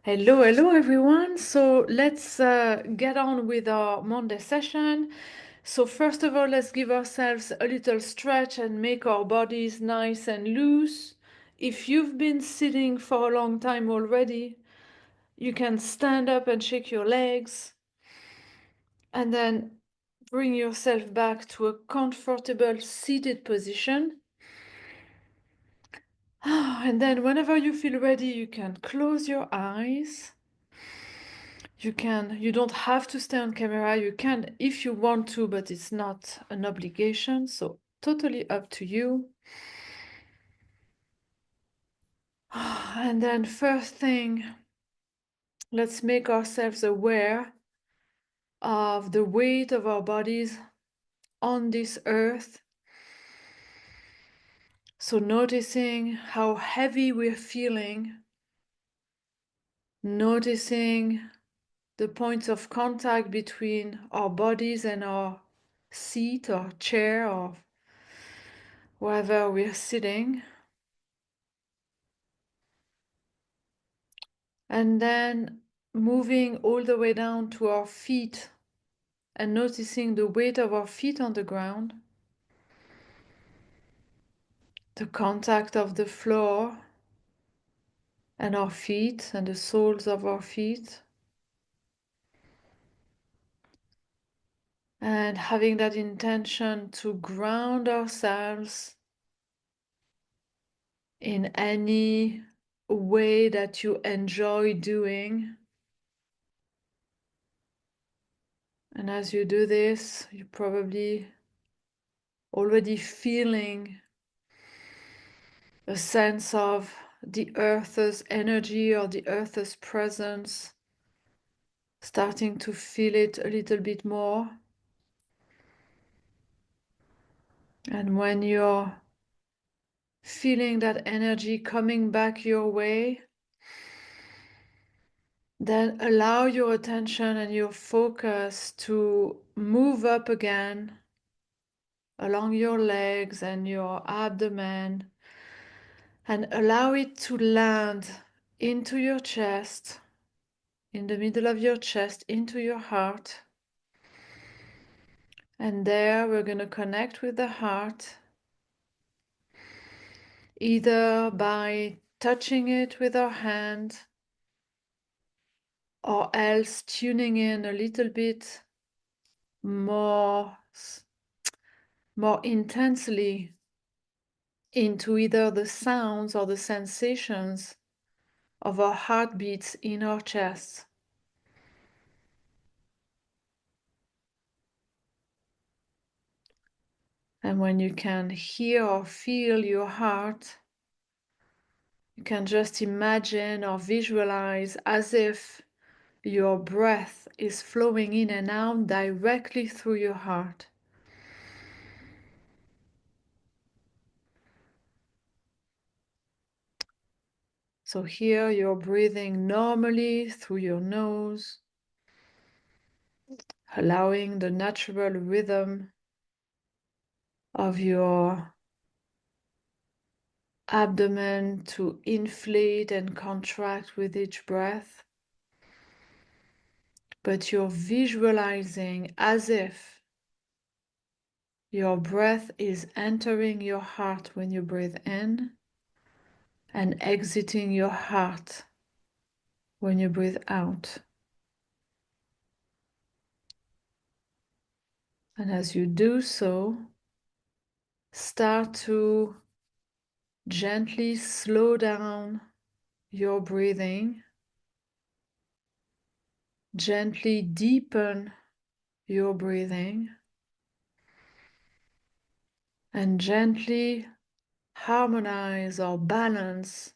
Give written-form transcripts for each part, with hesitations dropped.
Hello everyone. So let's get on with our Monday session. So first of all, let's give ourselves a little stretch and make our bodies nice and loose. If you've been sitting for a long time already, you can stand up and shake your legs and then bring yourself back to a comfortable seated position. And then whenever you feel ready, you can close your eyes. You don't have to stay on camera. You can if you want to, but it's not an obligation. So totally up to you. And then first thing, let's make ourselves aware of the weight of our bodies on this earth. So noticing how heavy we're feeling, noticing the points of contact between our bodies and our seat or chair or wherever we're sitting. And then moving all the way down to our feet and noticing the weight of our feet on the ground, the contact of the floor and our feet and the soles of our feet. And having that intention to ground ourselves in any way that you enjoy doing. And as you do this, you're probably already feeling a sense of the earth's energy or the earth's presence, starting to feel it a little bit more. And when you're feeling that energy coming back your way, then allow your attention and your focus to move up again along your legs and your abdomen, and allow it to land into your chest, in the middle of your chest, into your heart. And there we're going to connect with the heart, either by touching it with our hand or else tuning in a little bit more, more intensely into either the sounds or the sensations of our heartbeats in our chest. And when you can hear or feel your heart, you can just imagine or visualize as if your breath is flowing in and out directly through your heart. So here you're breathing normally through your nose, allowing the natural rhythm of your abdomen to inflate and contract with each breath. But you're visualizing as if your breath is entering your heart when you breathe in and exiting your heart when you breathe out. And as you do so, start to gently slow down your breathing, gently deepen your breathing, and gently harmonize or balance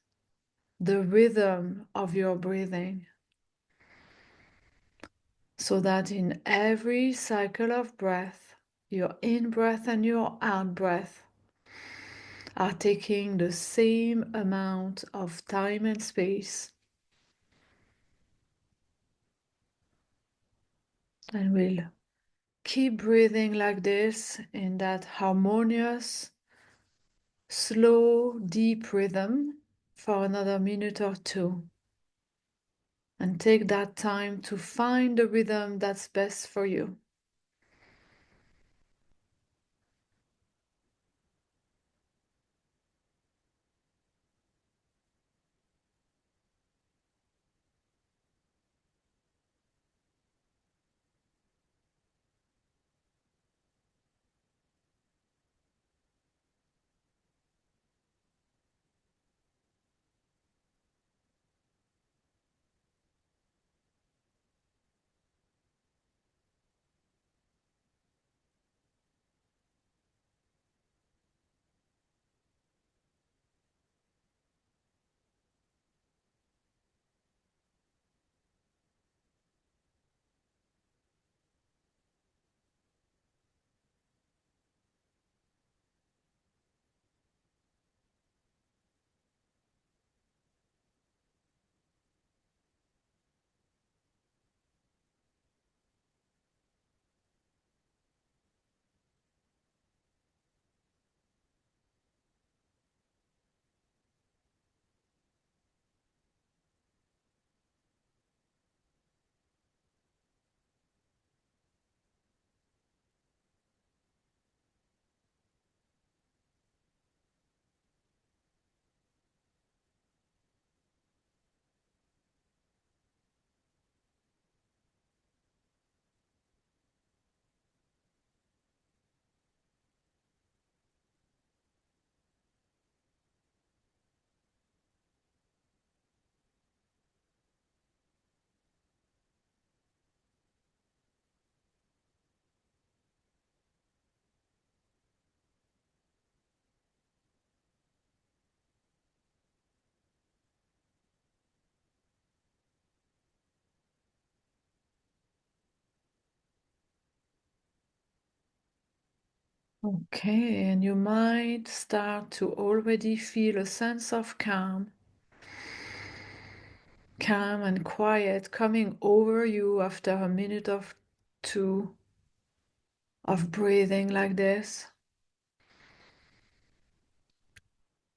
the rhythm of your breathing, so that in every cycle of breath, your in-breath and your out-breath are taking the same amount of time and space. And we'll keep breathing like this in that harmonious, slow, deep rhythm for another minute or two. And take that time to find the rhythm that's best for you. Okay, and you might start to already feel a sense of calm and quiet coming over you after a minute of two of breathing like this.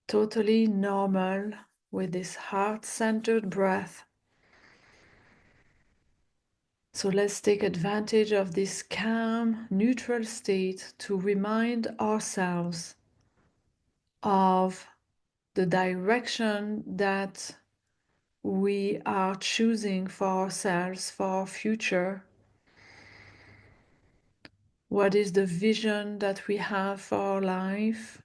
Totally normal with this heart-centered breath. So let's take advantage of this calm, neutral state to remind ourselves of the direction that we are choosing for ourselves, for our future. What is the vision that we have for our life?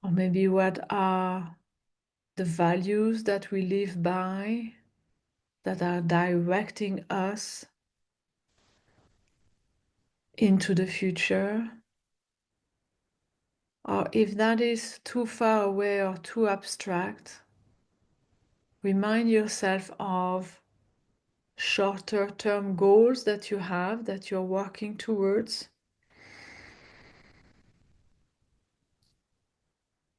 Or maybe what are the values that we live by that are directing us into the future? Or if that is too far away or too abstract, remind yourself of shorter term goals that you have, that you're working towards.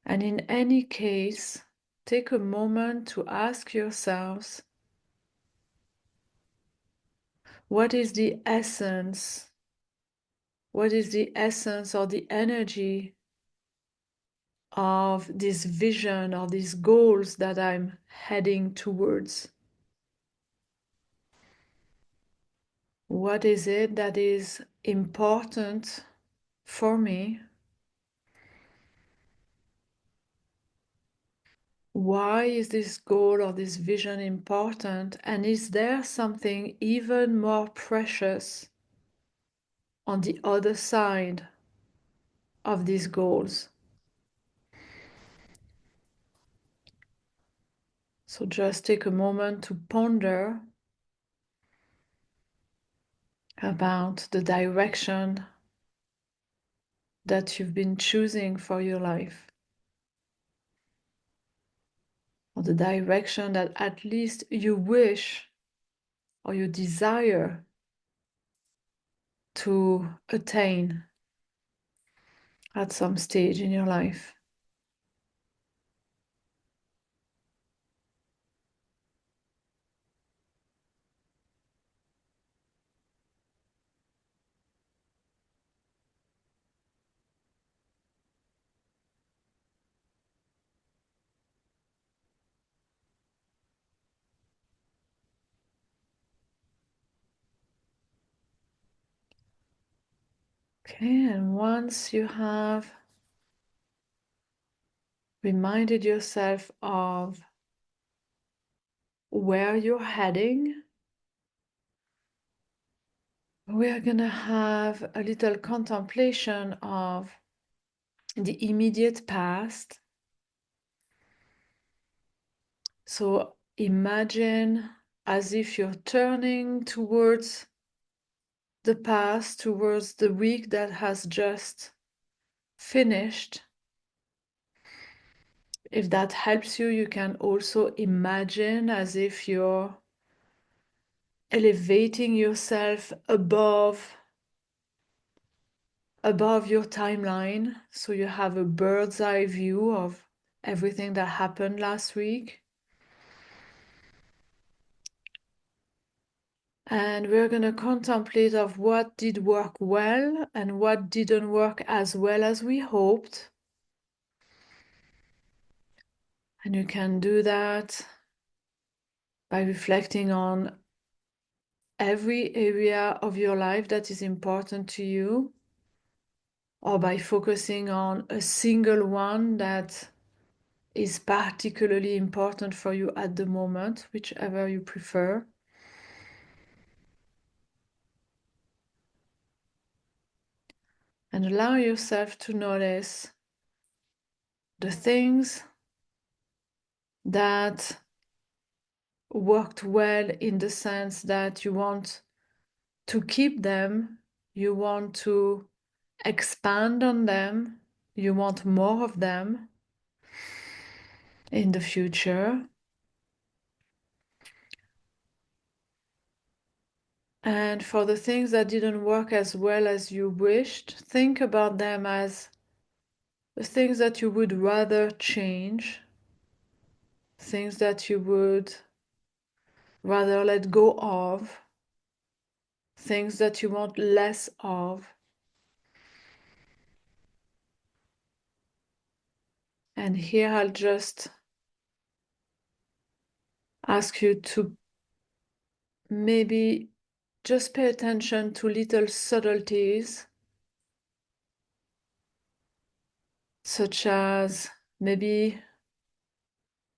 And in any case, take a moment to ask yourselves, what is the essence? What is the essence or the energy of this vision or these goals that I'm heading towards? What is it that is important for me? Why is this goal or this vision important? And is there something even more precious on the other side of these goals? So just take a moment to ponder about the direction that you've been choosing for your life, or the direction that at least you wish or you desire to attain at some stage in your life. Okay, and once you have reminded yourself of where you're heading, we're gonna have a little contemplation of the immediate past. So imagine as if you're turning towards the past, towards the week that has just finished. If that helps you, you can also imagine as if you're elevating yourself above your timeline, so you have a bird's eye view of everything that happened last week. And we're going to contemplate of what did work well and what didn't work as well as we hoped. And you can do that by reflecting on every area of your life that is important to you, or by focusing on a single one that is particularly important for you at the moment, whichever you prefer. And allow yourself to notice the things that worked well, in the sense that you want to keep them, you want to expand on them, you want more of them in the future. And for the things that didn't work as well as you wished, think about them as the things that you would rather change, things that you would rather let go of, things that you want less of. And here I'll just ask you to maybe just pay attention to little subtleties, such as maybe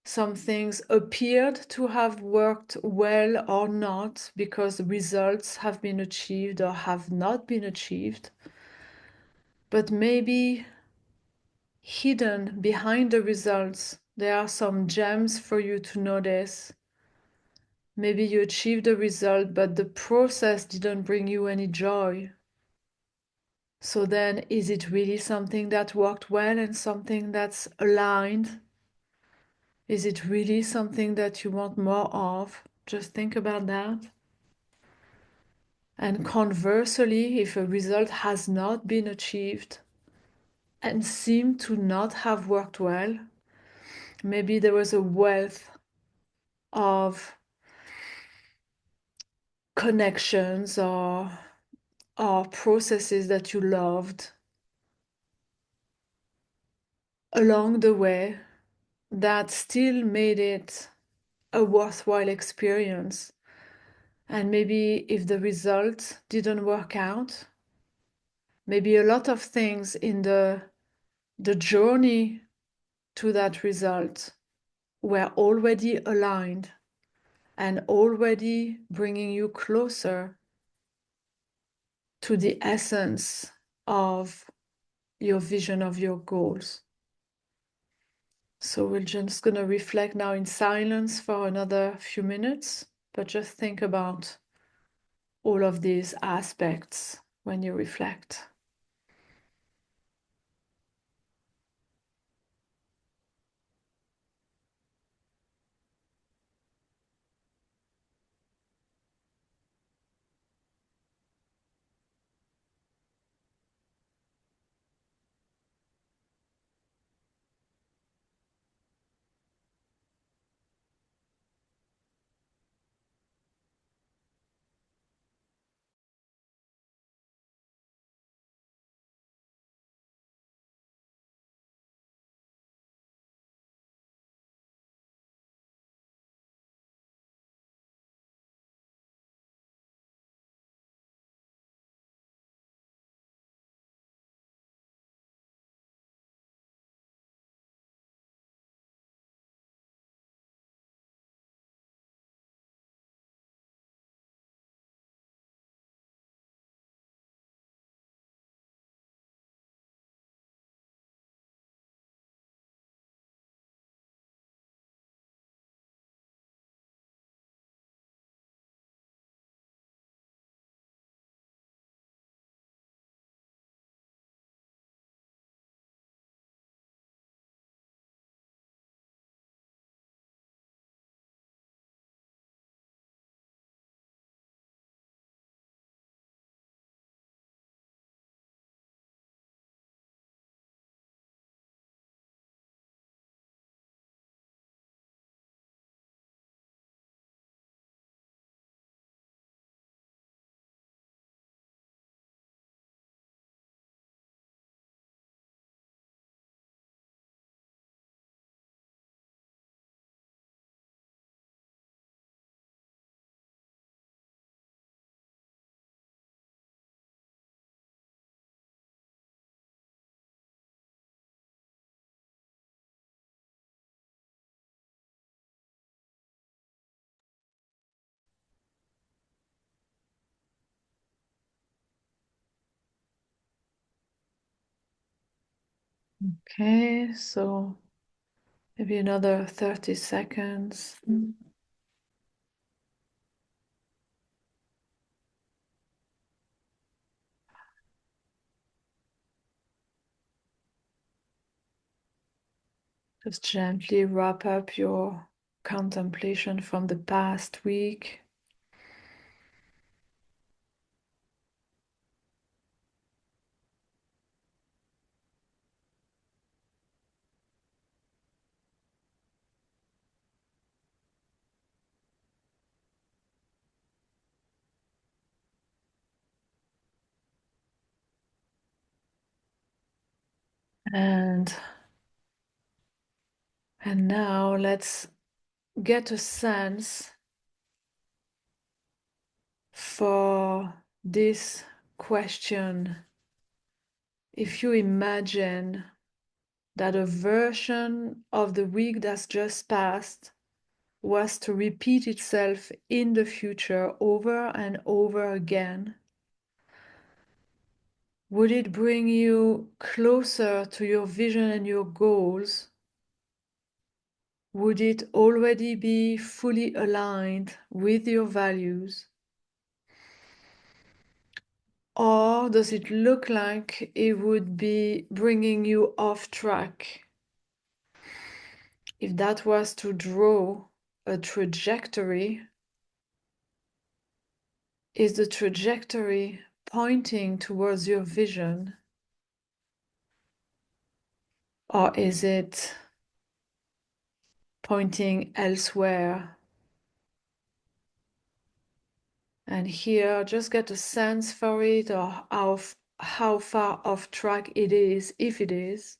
some things appeared to have worked well or not because results have been achieved or have not been achieved. But maybe hidden behind the results, there are some gems for you to notice. Maybe you achieved the result, but the process didn't bring you any joy. So then, is it really something that worked well and something that's aligned? Is it really something that you want more of? Just think about that. And conversely, if a result has not been achieved and seemed to not have worked well, maybe there was a wealth of connections or processes that you loved along the way that still made it a worthwhile experience. And maybe if the result didn't work out, maybe a lot of things in the journey to that result were already aligned and already bringing you closer to the essence of your vision of your goals. So we're just going to reflect now in silence for another few minutes, but just think about all of these aspects when you reflect. Okay, so maybe another 30 seconds. Just gently wrap up your contemplation from the past week. And now let's get a sense for this question. If you imagine that a version of the week that's just passed was to repeat itself in the future over and over again, would it bring you closer to your vision and your goals? Would it already be fully aligned with your values? Or does it look like it would be bringing you off track? If that was to draw a trajectory, is the trajectory pointing towards your vision? Or is it pointing elsewhere? And here, just get a sense for it, or how far off track it is, if it is.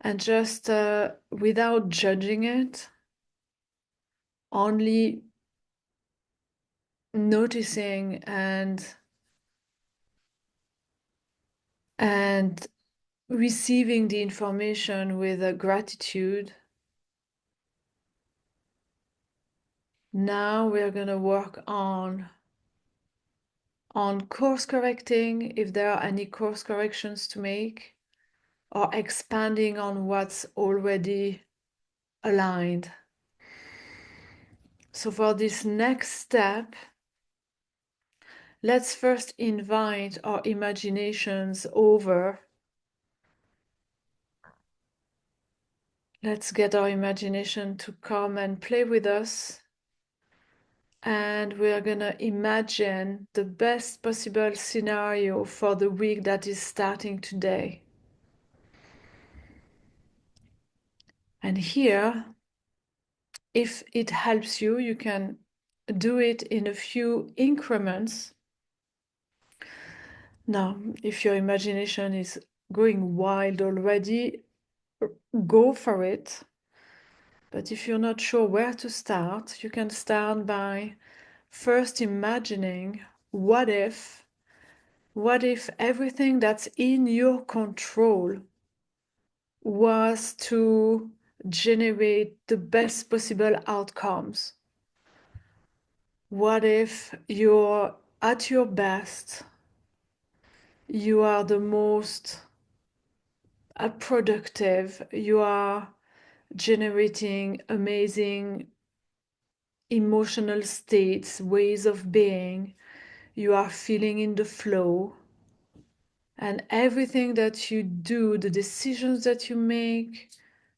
And just without judging it, only noticing and receiving the information with a gratitude. Now we're going to work on course correcting if there are any course corrections to make, or expanding on what's already aligned. So for this next step, let's first invite our imaginations over. Let's get our imagination to come and play with us. And we're gonna imagine the best possible scenario for the week that is starting today. And here, if it helps you, you can do it in a few increments. Now, if your imagination is going wild already, go for it. But if you're not sure where to start, you can start by first imagining what if everything that's in your control was to generate the best possible outcomes? What if you're at your best, you are the most productive, you are generating amazing emotional states, ways of being, you are feeling in the flow, and everything that you do, the decisions that you make,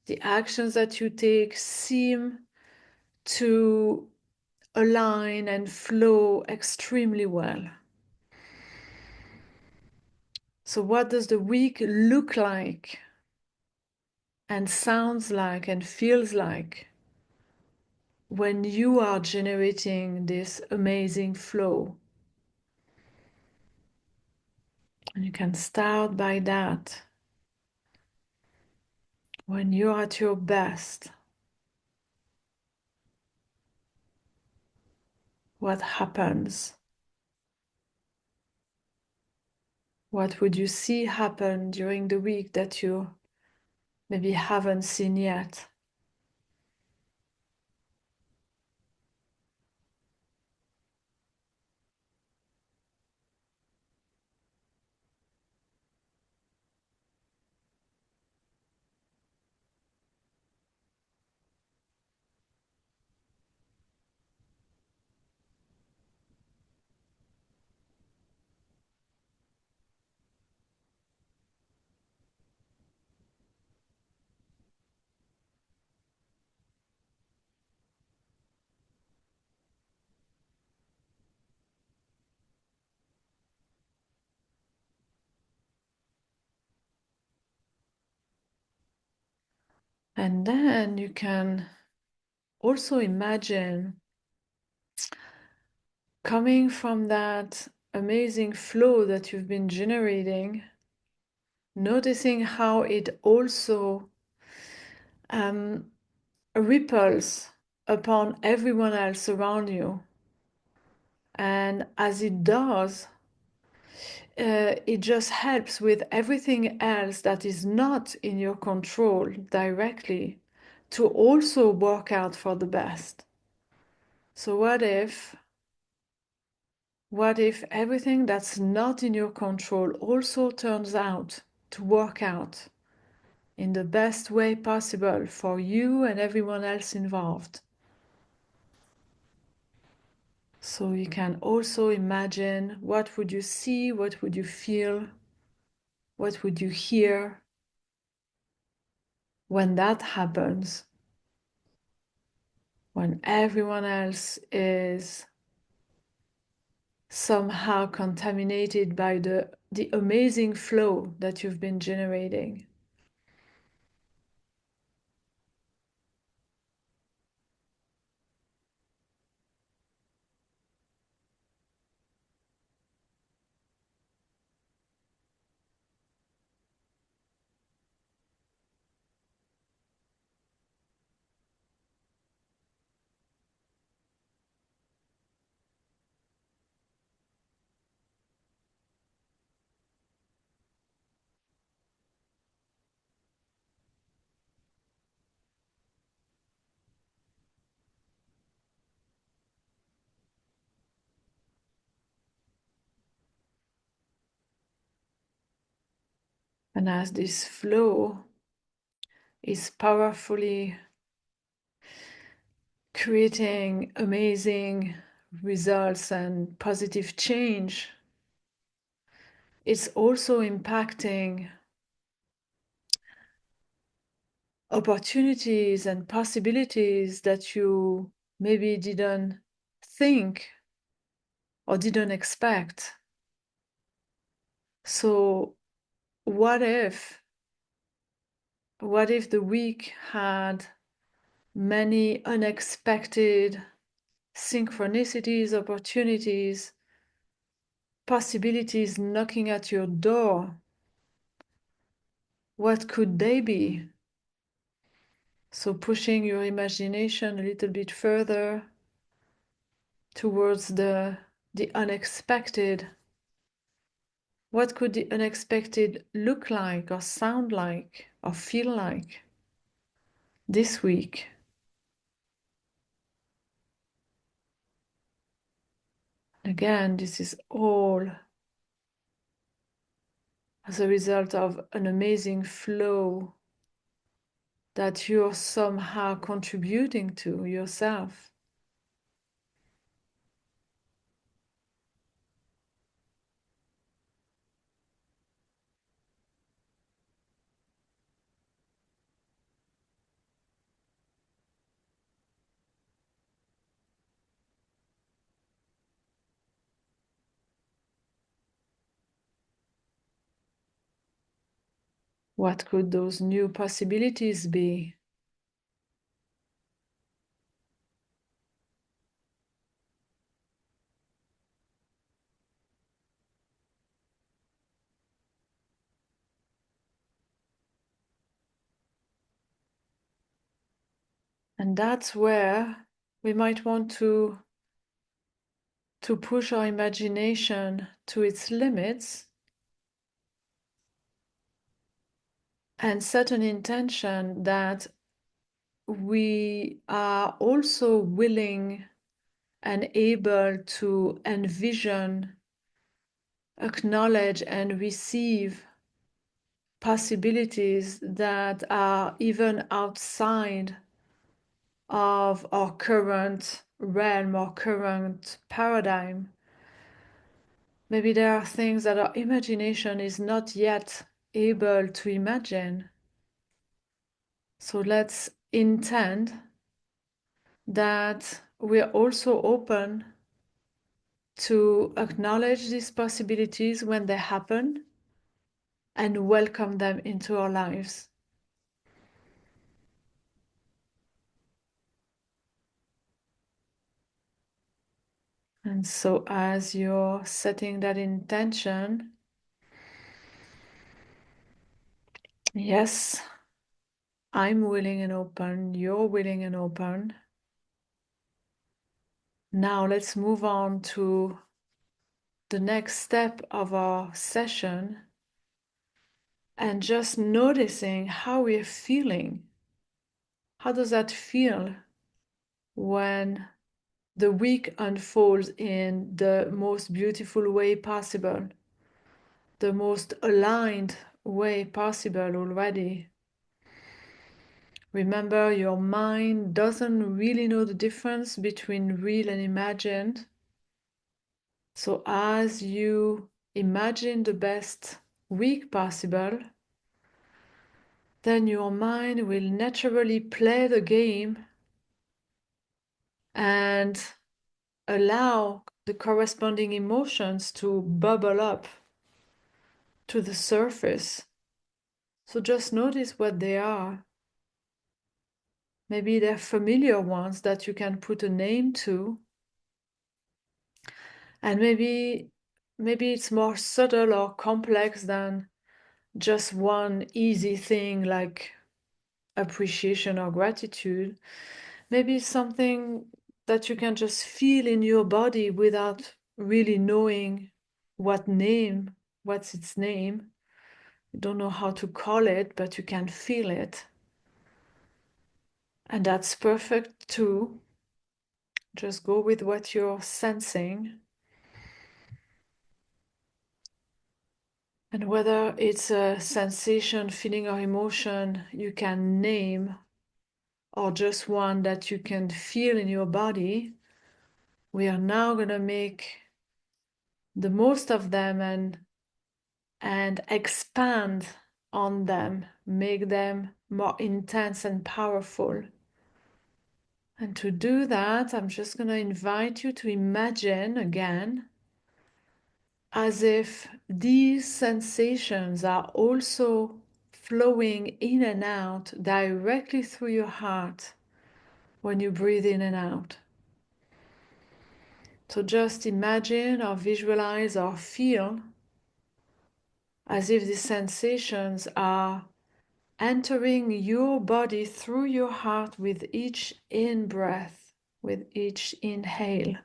the actions that you take seem to align and flow extremely well. So what does the week look like and sounds like and feels like when you are generating this amazing flow? And you can start by that. When you're at your best, what happens? What would you see happen during the week that you maybe haven't seen yet? And then you can also imagine coming from that amazing flow that you've been generating, noticing how it also um, ripples upon everyone else around you. And as it does, it just helps with everything else that is not in your control directly to also work out for the best. So what if everything that's not in your control also turns out to work out in the best way possible for you and everyone else involved? So you can also imagine, what would you see, what would you feel, what would you hear when that happens, when everyone else is somehow contaminated by the amazing flow that you've been generating. And as this flow is powerfully creating amazing results and positive change, it's also impacting opportunities and possibilities that you maybe didn't think or didn't expect. So what if the week had many unexpected synchronicities, opportunities, possibilities knocking at your door? What could they be? So pushing your imagination a little bit further towards the unexpected. What could the unexpected look like or sound like or feel like this week? Again, this is all as a result of an amazing flow that you're somehow contributing to yourself. What could those new possibilities be? And that's where we might want to push our imagination to its limits and set an intention that we are also willing and able to envision, acknowledge, and receive possibilities that are even outside of our current realm or current paradigm. Maybe there are things that our imagination is not yet able to imagine. So let's intend that we're also open to acknowledge these possibilities when they happen and welcome them into our lives. And so as you're setting that intention, yes, I'm willing and open, you're willing and open. Now let's move on to the next step of our session and just noticing how we're feeling. How does that feel when the week unfolds in the most beautiful way possible, the most aligned way possible already? Remember, your mind doesn't really know the difference between real and imagined. So as you imagine the best week possible, then your mind will naturally play the game and allow the corresponding emotions to bubble up to the surface. So just notice what they are. Maybe they're familiar ones that you can put a name to, and maybe it's more subtle or complex than just one easy thing like appreciation or gratitude. Maybe it's something that you can just feel in your body without really knowing what's its name. You don't know how to call it, but you can feel it. And that's perfect too. Just go with what you're sensing. And whether it's a sensation, feeling, or emotion you can name, or just one that you can feel in your body, we are now going to make the most of them and expand on them, make them more intense and powerful. And to do that, I'm just going to invite you to imagine again as if these sensations are also flowing in and out directly through your heart when you breathe in and out. So just imagine or visualize or feel as if these sensations are entering your body through your heart with each in-breath, with each inhale.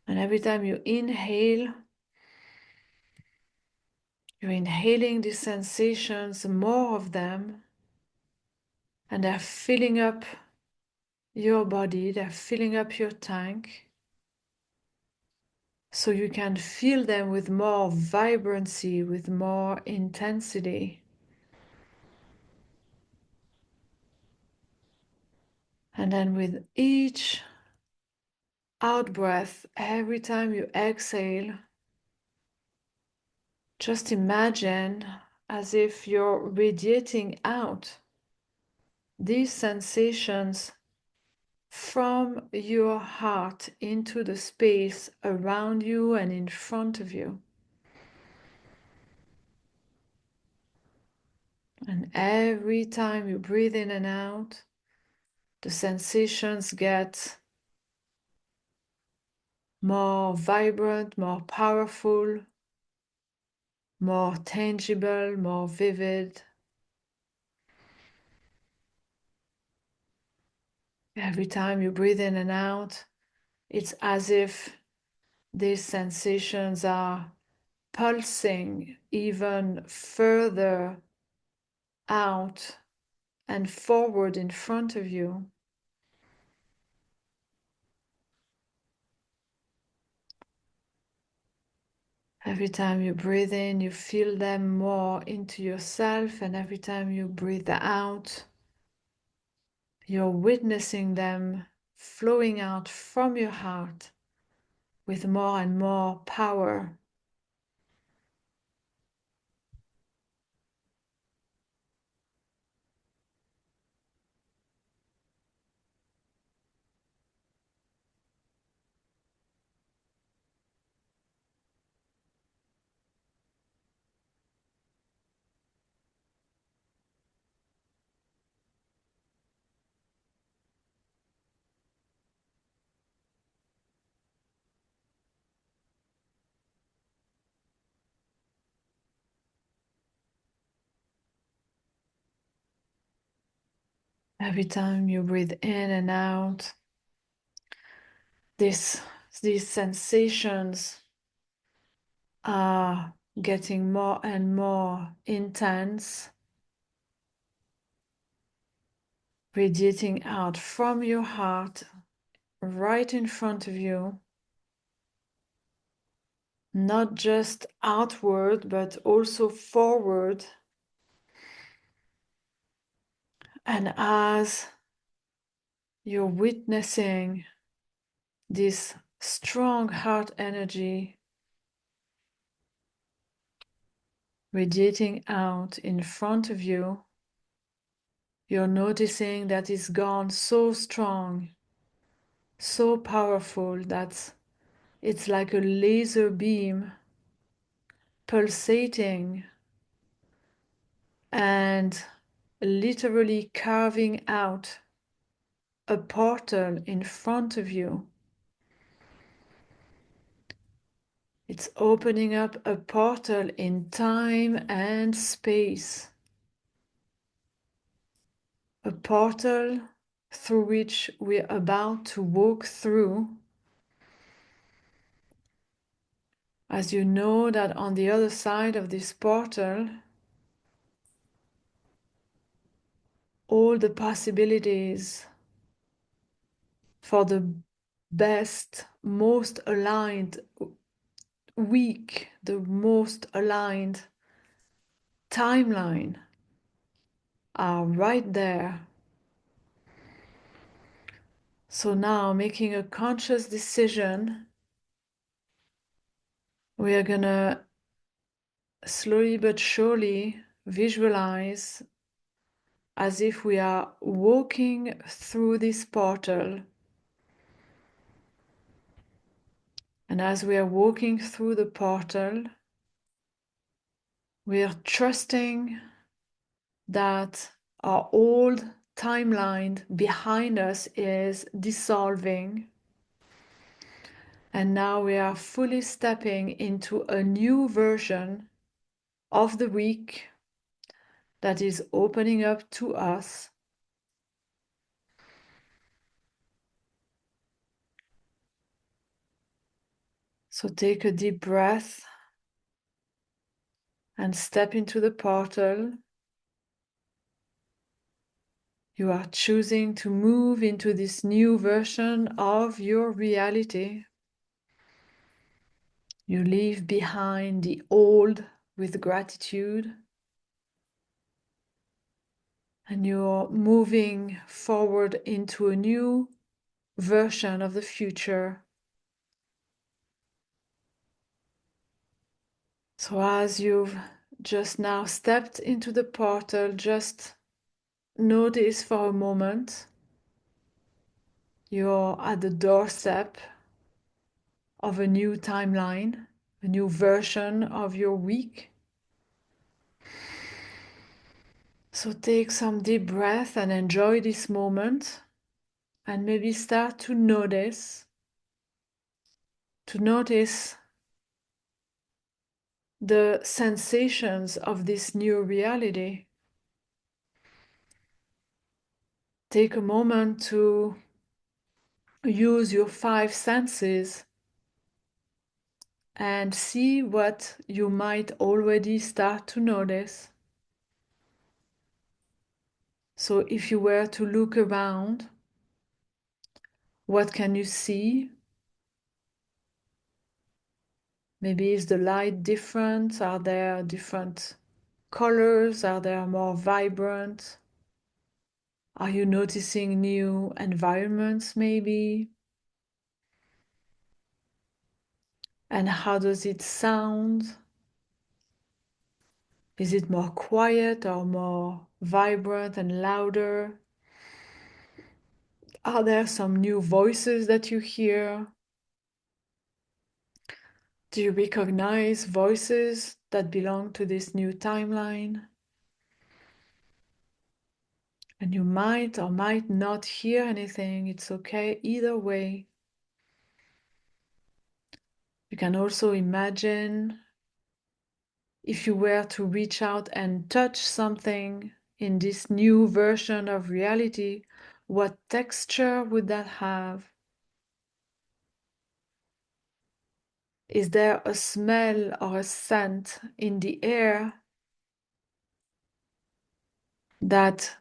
And every time you inhale, you're inhaling these sensations, more of them, and they're filling up your body, they're filling up your tank, so you can feel them with more vibrancy, with more intensity. And then with each out breath, every time you exhale, just imagine as if you're radiating out these sensations from your heart into the space around you and in front of you. And every time you breathe in and out, the sensations get more vibrant, more powerful, more tangible, more vivid. Every time you breathe in and out, it's as if these sensations are pulsing even further out and forward in front of you. Every time you breathe in, you feel them more into yourself, and every time you breathe out, you're witnessing them flowing out from your heart with more and more power. Every time you breathe in and out, these sensations are getting more and more intense, radiating out from your heart right in front of you, not just outward, but also forward. And as you're witnessing this strong heart energy radiating out in front of you, you're noticing that it's gone so strong, so powerful that it's like a laser beam pulsating and literally carving out a portal in front of you. It's opening up a portal in time and space. A portal through which we're about to walk through, as you know that on the other side of this portal, all the possibilities for the best, most aligned week, the most aligned timeline are right there. So now, making a conscious decision, we are gonna slowly but surely visualize as if we are walking through this portal. And as we are walking through the portal, we are trusting that our old timeline behind us is dissolving. And now we are fully stepping into a new version of the week that is opening up to us. So take a deep breath and step into the portal. You are choosing to move into this new version of your reality. You leave behind the old with gratitude, and you're moving forward into a new version of the future. So as you've just now stepped into the portal, just notice for a moment you're at the doorstep of a new timeline, a new version of your week. So take some deep breath and enjoy this moment, and maybe start to notice the sensations of this new reality. Take a moment to use your 5 senses and see what you might already start to notice. So if you were to look around, what can you see? Maybe is the light different? Are there different colors? Are they more vibrant? Are you noticing new environments maybe? And how does it sound? Is it more quiet or more vibrant and louder? Are there some new voices that you hear? Do you recognize voices that belong to this new timeline? And you might or might not hear anything. It's okay either way. You can also imagine if you were to reach out and touch something in this new version of reality, what texture would that have? Is there a smell or a scent in the air that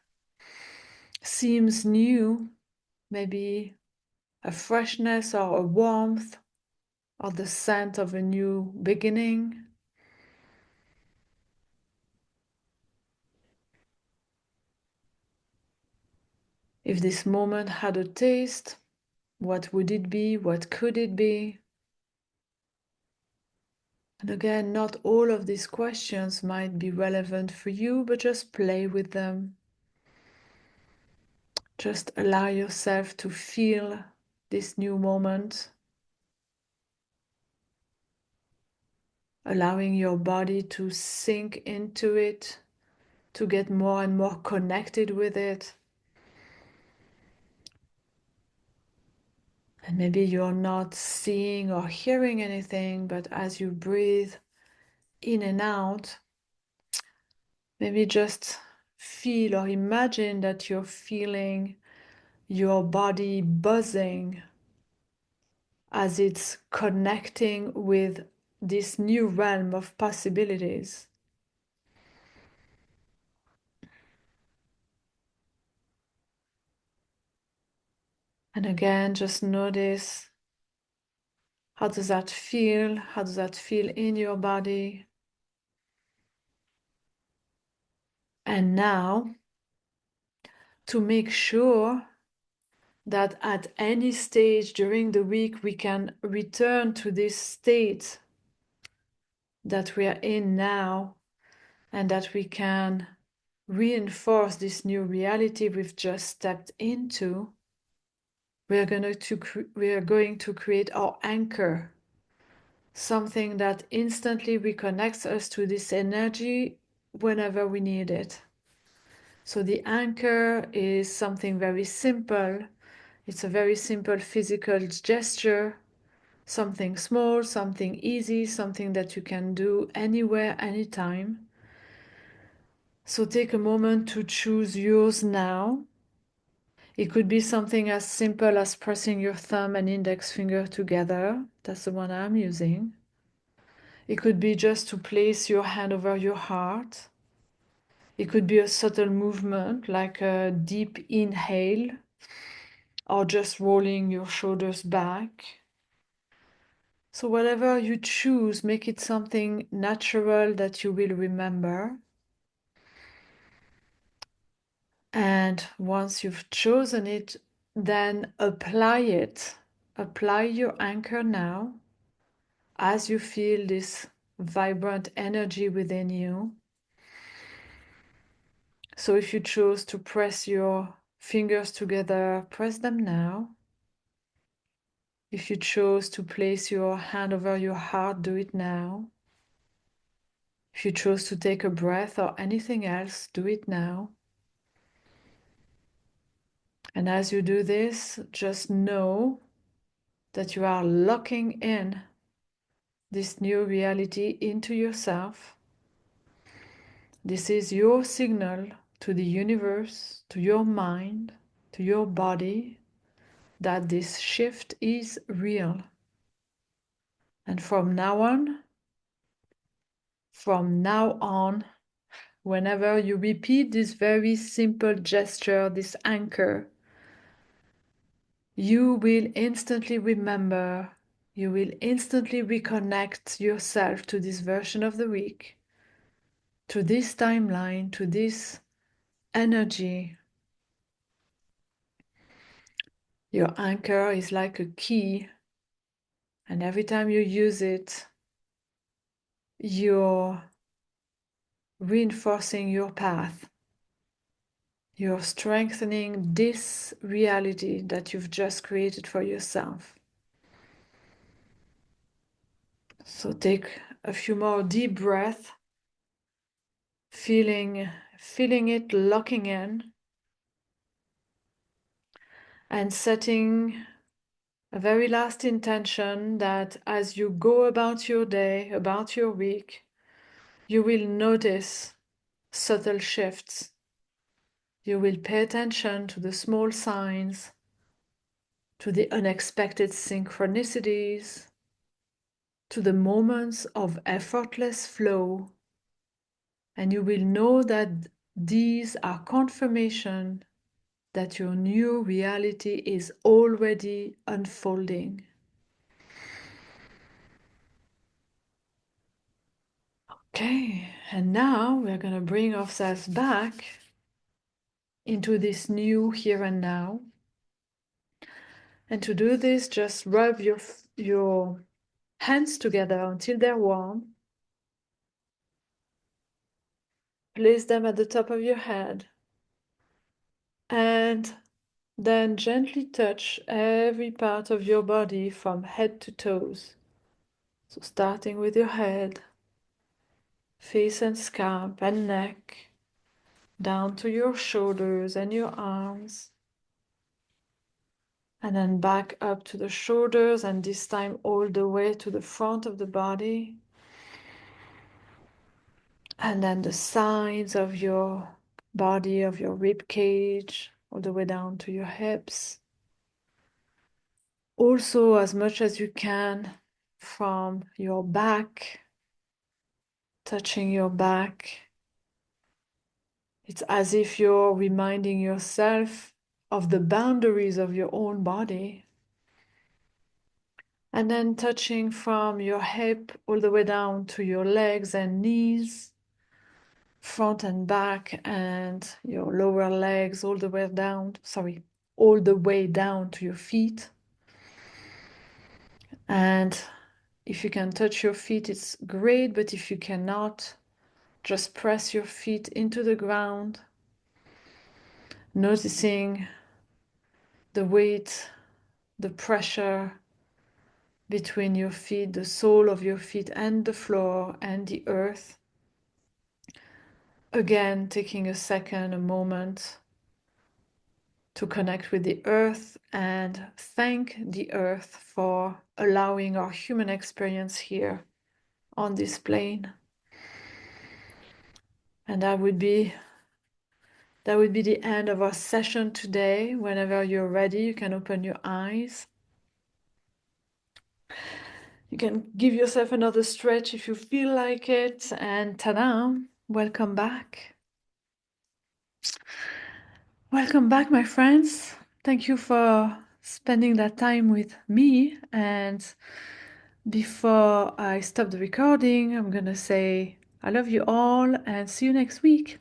seems new? Maybe a freshness or a warmth or the scent of a new beginning? If this moment had a taste, what would it be? What could it be? And again, not all of these questions might be relevant for you, but just play with them. Just allow yourself to feel this new moment, allowing your body to sink into it, to get more and more connected with it. And maybe you're not seeing or hearing anything, but as you breathe in and out, maybe just feel or imagine that you're feeling your body buzzing as it's connecting with this new realm of possibilities. And again, just notice, how does that feel? How does that feel in your body? And now, to make sure that at any stage during the week we can return to this state that we are in now, and that we can reinforce this new reality we've just stepped into, we are going to create our anchor, something that instantly reconnects us to this energy whenever we need it. So the anchor is something very simple. It's a very simple physical gesture, something small, something easy, something that you can do anywhere, anytime. So take a moment to choose yours now. It could be something as simple as pressing your thumb and index finger together. That's the one I'm using. It could be just to place your hand over your heart. It could be a subtle movement like a deep inhale, or just rolling your shoulders back. So whatever you choose, make it something natural that you will remember. And once you've chosen it, then apply it. Apply your anchor now as you feel this vibrant energy within you. So if you choose to press your fingers together, press them now. If you chose to place your hand over your heart, do it now. If you chose to take a breath or anything else, do it now. And as you do this, just know that you are locking in this new reality into yourself. This is your signal to the universe, to your mind, to your body, that this shift is real. And from now on, whenever you repeat this very simple gesture, this anchor, you will instantly remember, you will instantly reconnect yourself to this version of the week, to this timeline, to this energy. Your anchor is like a key, and every time you use it, you're reinforcing your path. You're strengthening this reality that you've just created for yourself. So take a few more deep breaths, feeling it locking in, and setting a very last intention that as you go about your day, about your week, you will notice subtle shifts. You will pay attention to the small signs, to the unexpected synchronicities, to the moments of effortless flow, and you will know that these are confirmation that your new reality is already unfolding. Okay, and now we're going to bring ourselves back into this new here and now. And to do this, just rub your hands together until they're warm. Place them at the top of your head. And then gently touch every part of your body from head to toes. So starting with your head, face and scalp and neck, down to your shoulders and your arms, and then back up to the shoulders, and this time all the way to the front of the body, and then the sides of your body, of your rib cage, all the way down to your hips. Also, as much as you can, from your back, touching your back. It's as if you're reminding yourself of the boundaries of your own body. And then touching from your hip all the way down to your legs and knees, front and back, and your lower legs all the way down, all the way down to your feet. And if you can touch your feet, it's great, but if you cannot, just press your feet into the ground, noticing the weight, the pressure between your feet, the sole of your feet and the floor and the earth. Again, taking a second, a moment to connect with the earth and thank the earth for allowing our human experience here on this plane. And that would be the end of our session today. Whenever you're ready, you can open your eyes. You can give yourself another stretch if you feel like it, and ta-da, welcome back. Welcome back, my friends. Thank you for spending that time with me. And before I stop the recording, I'm gonna say I love you all and see you next week.